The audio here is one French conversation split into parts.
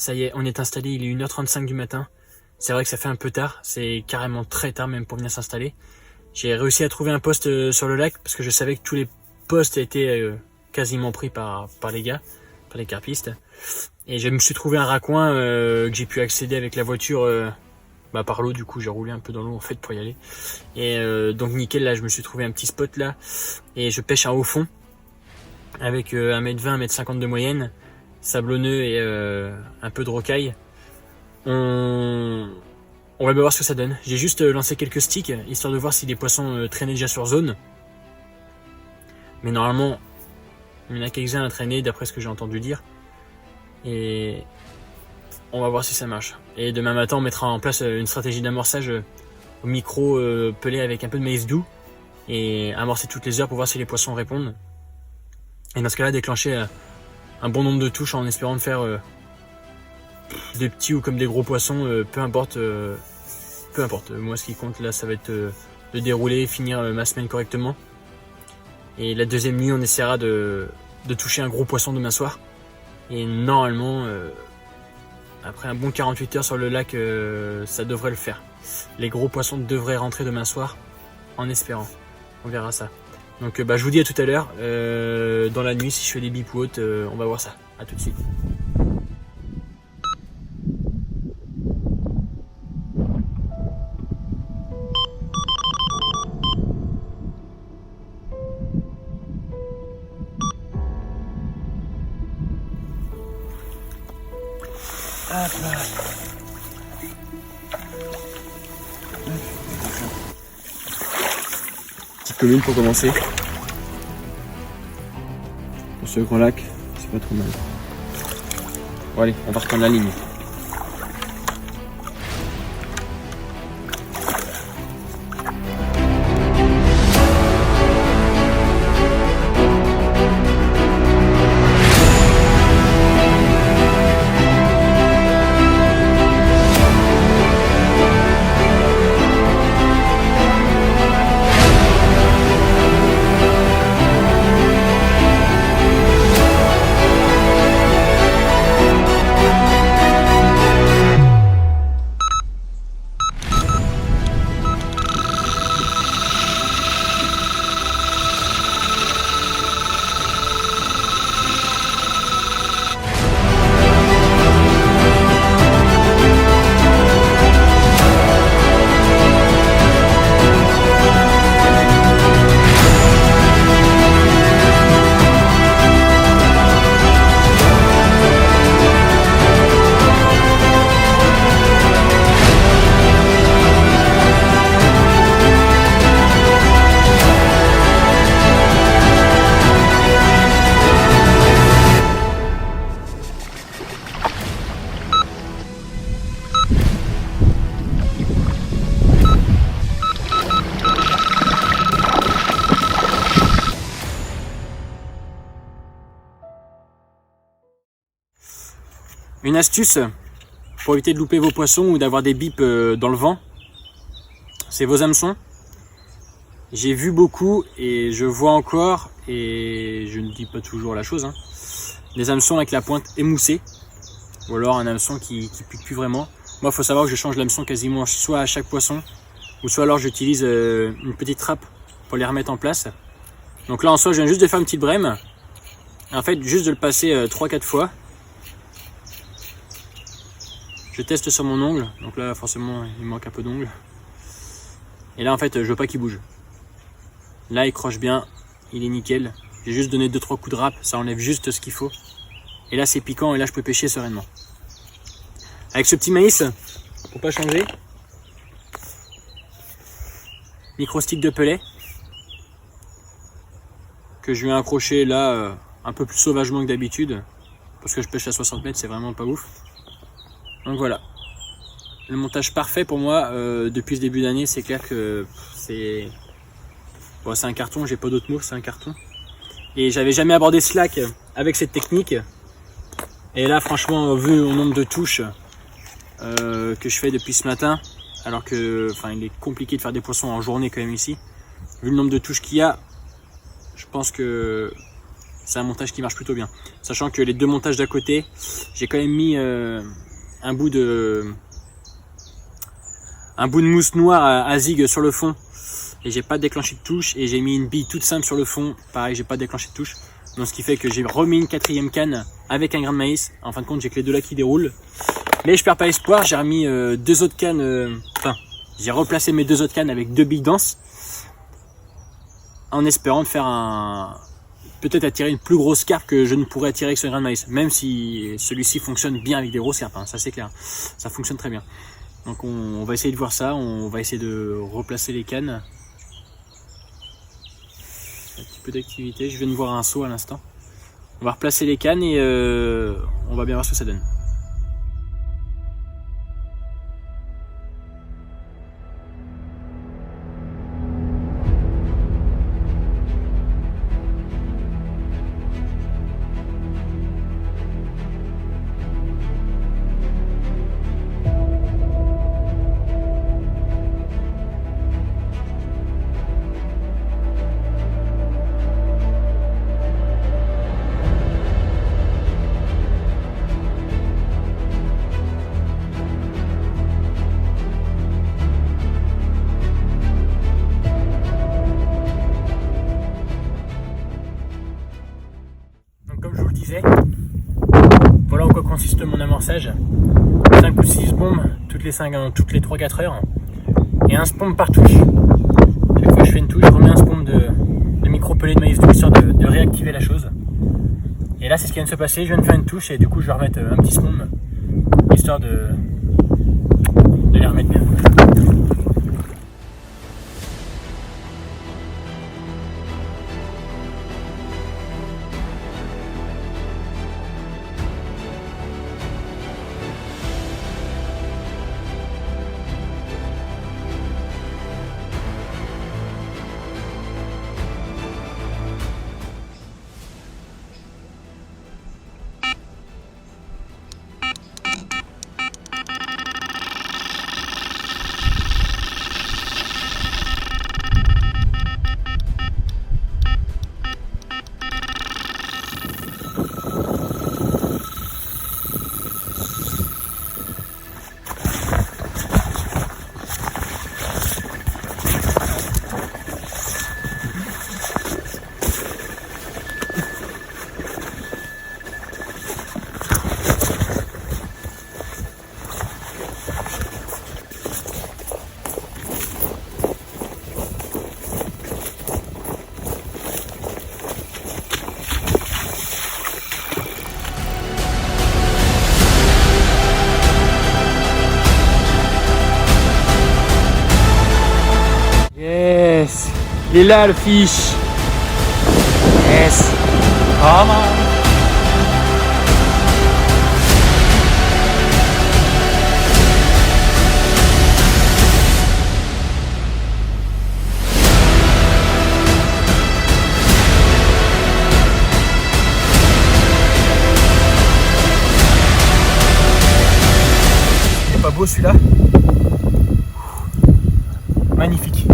Ça y est, on est installé, il est 1h35 du matin. C'est vrai que ça fait un peu tard, c'est carrément très tard même pour venir s'installer. J'ai réussi à trouver un poste sur le lac parce que je savais que tous les postes étaient quasiment pris par les gars, par les carpistes. Et je me suis trouvé un raccoin que j'ai pu accéder avec la voiture par l'eau. Du coup j'ai roulé un peu dans l'eau en fait pour y aller. Et donc nickel, là je me suis trouvé un petit spot là. Et je pêche à haut fond avec 1m20, 1m50 de moyenne, sablonneux et un peu de rocaille. On va voir ce que ça donne. J'ai juste lancé quelques sticks, histoire de voir si des poissons traînaient déjà sur zone. Mais normalement, il y en a quelques-uns à traîner, d'après ce que j'ai entendu dire. Et on va voir si ça marche. Et demain matin, on mettra en place une stratégie d'amorçage au micro pelé avec un peu de maïs doux. Et amorcer toutes les heures pour voir si les poissons répondent. Et dans ce cas-là, déclencher un bon nombre de touches en espérant de faire des petits ou comme des gros poissons, peu importe. Moi, ce qui compte là, ça va être de dérouler, finir ma semaine correctement. Et la deuxième nuit, on essaiera de toucher un gros poisson demain soir. Et normalement, après un bon 48 heures sur le lac, ça devrait le faire. Les gros poissons devraient rentrer demain soir, en espérant. On verra ça. Donc je vous dis à tout à l'heure. Dans la nuit, si je fais des bips ou autres, on va voir ça. À tout de suite. Hop là. Petite commune pour commencer. Pour ce grand lac, c'est pas trop mal. Bon allez, on va reprendre la ligne. Une astuce pour éviter de louper vos poissons ou d'avoir des bips dans le vent, c'est vos hameçons. J'ai vu beaucoup et je vois encore, et je ne dis pas toujours la chose, des hameçons avec la pointe émoussée, ou alors un hameçon qui pique plus vraiment. Moi, il faut savoir que je change l'hameçon quasiment soit à chaque poisson, ou soit alors j'utilise une petite trappe pour les remettre en place. Donc là, en soi, je viens juste de faire une petite brème. En fait, juste de le passer 3-4 fois. Je teste sur mon ongle, donc là forcément il manque un peu d'ongle. Et là en fait je veux pas qu'il bouge. Là il croche bien, il est nickel. J'ai juste donné 2-3 coups de râpe, ça enlève juste ce qu'il faut. Et là c'est piquant et là je peux pêcher sereinement. Avec ce petit maïs, pour pas changer, micro stick de pelet, que je vais accrocher là un peu plus sauvagement que d'habitude, parce que je pêche à 60 mètres, c'est vraiment pas ouf. Donc voilà, le montage parfait pour moi depuis ce début d'année. C'est clair que c'est un carton, j'ai pas d'autres mots, c'est un carton. Et j'avais jamais abordé ce lac avec cette technique. Et là franchement, vu au nombre de touches que je fais depuis ce matin, alors que il est compliqué de faire des poissons en journée quand même ici, vu le nombre de touches qu'il y a, je pense que c'est un montage qui marche plutôt bien. Sachant que les deux montages d'à côté, j'ai quand même mis un bout de mousse noire à zig sur le fond et j'ai pas déclenché de touche, et j'ai mis une bille toute simple sur le fond, pareil, j'ai pas déclenché de touche. Donc ce qui fait que j'ai remis une quatrième canne avec un grain de maïs. En fin de compte, j'ai que les deux là qui déroulent, mais je perds pas espoir. J'ai remis deux autres cannes, j'ai replacé mes deux autres cannes avec deux billes denses en espérant de faire peut-être attirer une plus grosse carpe que je ne pourrais attirer avec ce grain de maïs, même si celui-ci fonctionne bien avec des grosses carpes, ça c'est clair, ça fonctionne très bien. Donc on va essayer de voir ça, on va essayer de replacer les cannes. Un petit peu d'activité, je viens de voir un saut à l'instant. On va replacer les cannes et on va bien voir ce que ça donne. Comme je vous le disais, voilà en quoi consiste mon amorçage. 5 ou 6 bombes toutes les 3-4 heures et un spombe par touche. Chaque fois que je fais une touche, je remets un spombe de micro-pelé de maïs, histoire de réactiver la chose. Et là c'est ce qui vient de se passer, je viens de faire une touche et du coup je vais remettre un petit spombe histoire de les remettre bien. Yes, il est là le fiche. Yes, come on. Il est pas beau celui-là? Magnifique.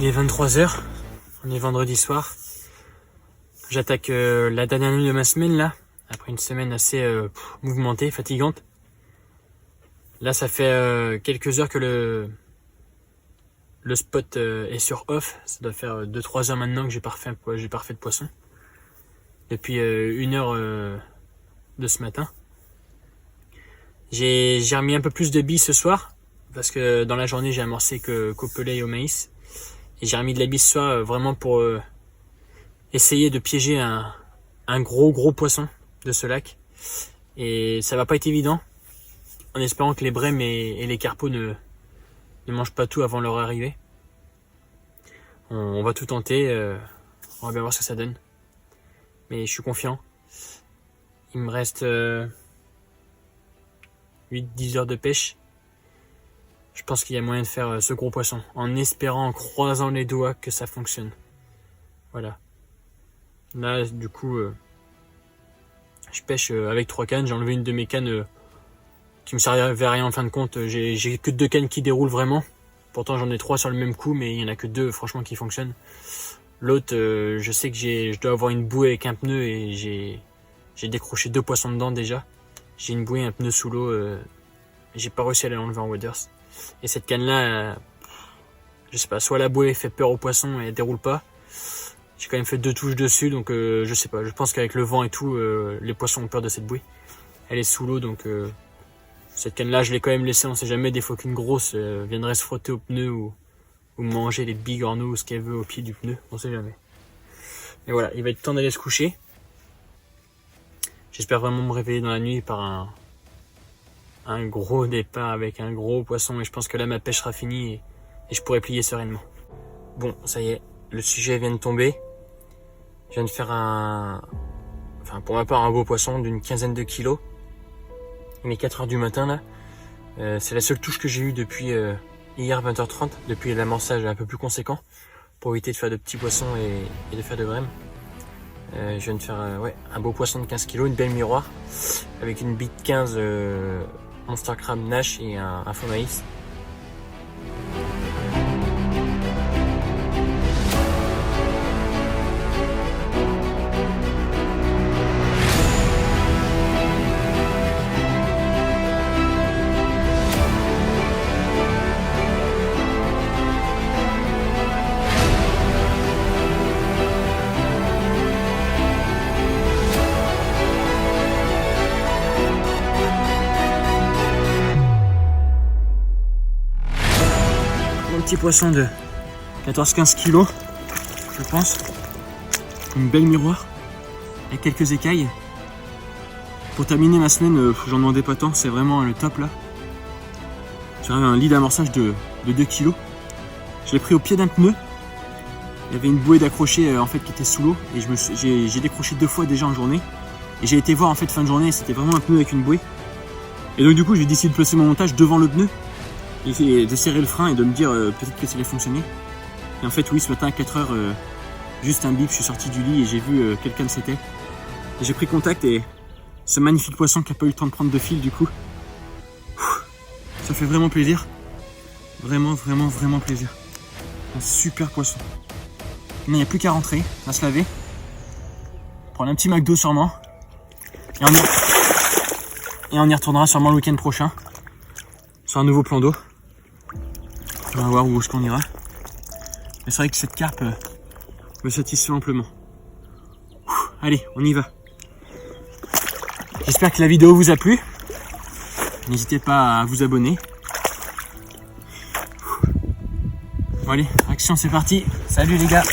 Il est 23h, on est vendredi soir. J'attaque la dernière nuit de ma semaine là, après une semaine assez mouvementée, fatigante. Là ça fait quelques heures que le spot est sur off. Ça doit faire 2-3 heures maintenant que j'ai pas refait de poisson. Depuis 1 heure de ce matin. J'ai remis un peu plus de billes ce soir. Parce que dans la journée j'ai amorcé qu'au pelet et au maïs. Et j'ai remis de la bille ce soir vraiment pour essayer de piéger un gros poisson de ce lac. Et ça va pas être évident. En espérant que les brèmes et les carpeaux ne mangent pas tout avant leur arrivée. On va tout tenter. On va bien voir ce que ça donne. Mais je suis confiant. Il me reste 8-10 heures de pêche. Je pense qu'il y a moyen de faire ce gros poisson. En espérant, en croisant les doigts que ça fonctionne. Voilà. Là, du coup, je pêche avec 3 cannes. J'ai enlevé une de mes cannes qui me servait à rien en fin de compte. J'ai que 2 cannes qui déroulent vraiment. Pourtant, j'en ai 3 sur le même coup, mais il y en a que 2 franchement qui fonctionnent. L'autre, je sais que je dois avoir une bouée avec un pneu et j'ai décroché 2 poissons dedans déjà. J'ai une bouée, un pneu sous l'eau. J'ai pas réussi à l'enlever en waders. Et cette canne-là, je sais pas, soit la bouée fait peur aux poissons et elle déroule pas. J'ai quand même fait 2 touches dessus, donc je sais pas. Je pense qu'avec le vent et tout, les poissons ont peur de cette bouée. Elle est sous l'eau, donc cette canne-là, je l'ai quand même laissée. On sait jamais, des fois qu'une grosse viendrait se frotter au pneu ou manger les bigorneaux ou ce qu'elle veut au pied du pneu. On sait jamais. Et voilà, il va être temps d'aller se coucher. J'espère vraiment me réveiller dans la nuit par un gros départ avec un gros poisson. Et je pense que là, ma pêche sera finie et je pourrai plier sereinement. Bon, ça y est, le sujet vient de tomber. Je viens de faire pour ma part, un beau poisson d'une 15aine de kilos. Il est 4 heures du matin là. C'est la seule touche que j'ai eue depuis hier 20h30, depuis l'amorçage un peu plus conséquent, pour éviter de faire de petits poissons et de faire de brèmes. Je viens de faire un beau poisson de 15 kg, une belle miroir, avec une bite 15 Monster Crab Nash et un faux maïs. Petit poisson de 14-15 kg, je pense. Une belle miroir avec quelques écailles. Pour terminer ma semaine, j'en demandais pas tant, c'est vraiment le top là. J'ai un lit d'amorçage de 2 kg. Je l'ai pris au pied d'un pneu. Il y avait une bouée d'accrocher en fait qui était sous l'eau et j'ai décroché 2 fois déjà en journée. Et j'ai été voir en fait fin de journée, c'était vraiment un pneu avec une bouée. Et donc du coup j'ai décidé de placer mon montage devant le pneu. Et de serrer le frein et de me dire peut-être que ça allait fonctionner. Et en fait oui, ce matin à 4 heures, juste un bip, je suis sorti du lit et j'ai vu quel canne c'était. Et j'ai pris contact et ce magnifique poisson qui n'a pas eu le temps de prendre de fil du coup. Ça fait vraiment plaisir. Vraiment plaisir. Un super poisson. Il n'y a plus qu'à rentrer, à se laver. Prendre un petit McDo sûrement. Et on y retournera sûrement le week-end prochain. Sur un nouveau plan d'eau. On va voir où est-ce qu'on ira. Mais c'est vrai que cette carpe me satisfait amplement. Allez, on y va. J'espère que la vidéo vous a plu. N'hésitez pas à vous abonner. Bon allez, action, c'est parti. Salut les gars.